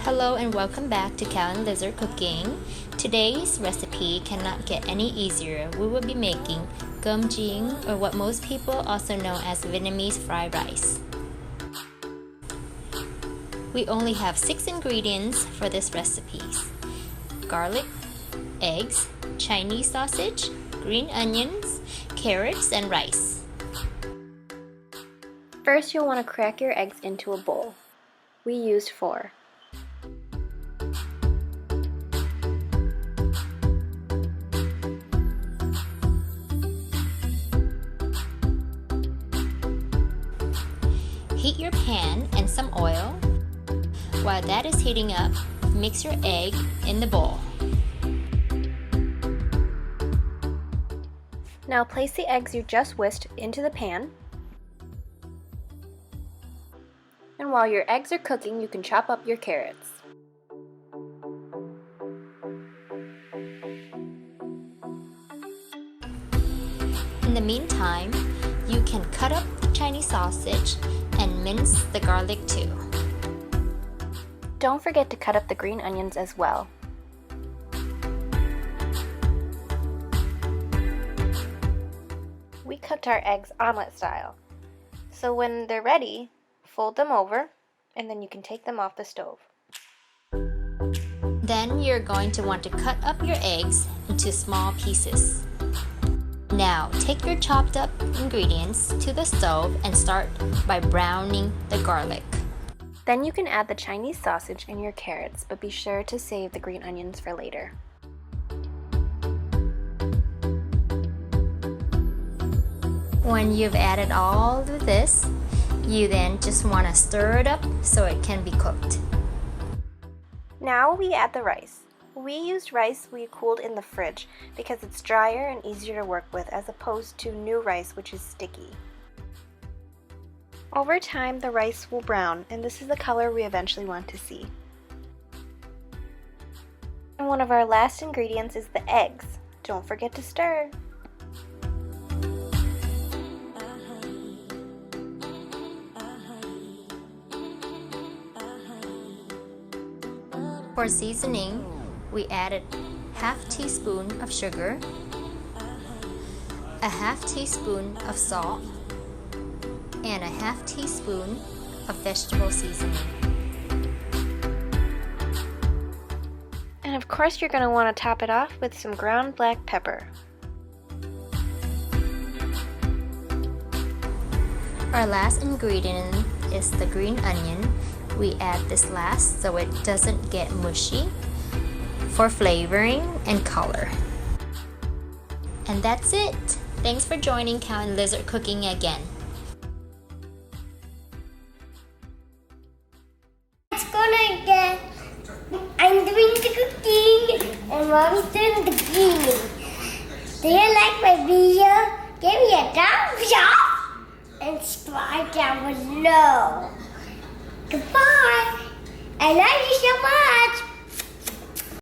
Hello and welcome back to Cow and Lizard Cooking. Today's recipe cannot get any easier. We will be making cơm chiên, or what most people also know as Vietnamese fried rice. We only have 6 ingredients for this recipe: garlic, eggs, Chinese sausage, green onions, carrots, and rice. First, you'll want to crack your eggs into a bowl. We used 4. Heat your pan and some oil. While that is heating up, mix your egg in the bowl. Now place the eggs you just whisked into the pan. And while your eggs are cooking, you can chop up your carrots. In the meantime, you can cut up the Chinese sausage and mince the garlic too. Don't forget to cut up the green onions as well. We cooked our eggs omelet style. So when they're ready, fold them over, and then you can take them off the stove. Then you're going to want to cut up your eggs into small pieces. Now, take your chopped up ingredients to the stove and start by browning the garlic. Then you can add the Chinese sausage and your carrots, but be sure to save the green onions for later. When you've added all of this, you then just want to stir it up so it can be cooked. Now we add the rice. We used rice we cooled in the fridge because it's drier and easier to work with as opposed to new rice, which is sticky. Over time, the rice will brown, and this is the color we eventually want to see. And one of our last ingredients is the eggs. Don't forget to stir. For seasoning, we added half teaspoon of sugar, a half teaspoon of salt, and a half teaspoon of vegetable seasoning. And of course, you're going to want to top it off with some ground black pepper. Our last ingredient is the green onion. We add this last so it doesn't get mushy, for flavoring and color. And that's it. Thanks for joining Cow and Lizard Cooking again. It's gonna get. I'm doing the cooking and Mom's doing the cleaning. Do you like my video? Give me a thumbs up and subscribe down below. Goodbye. I love you so much.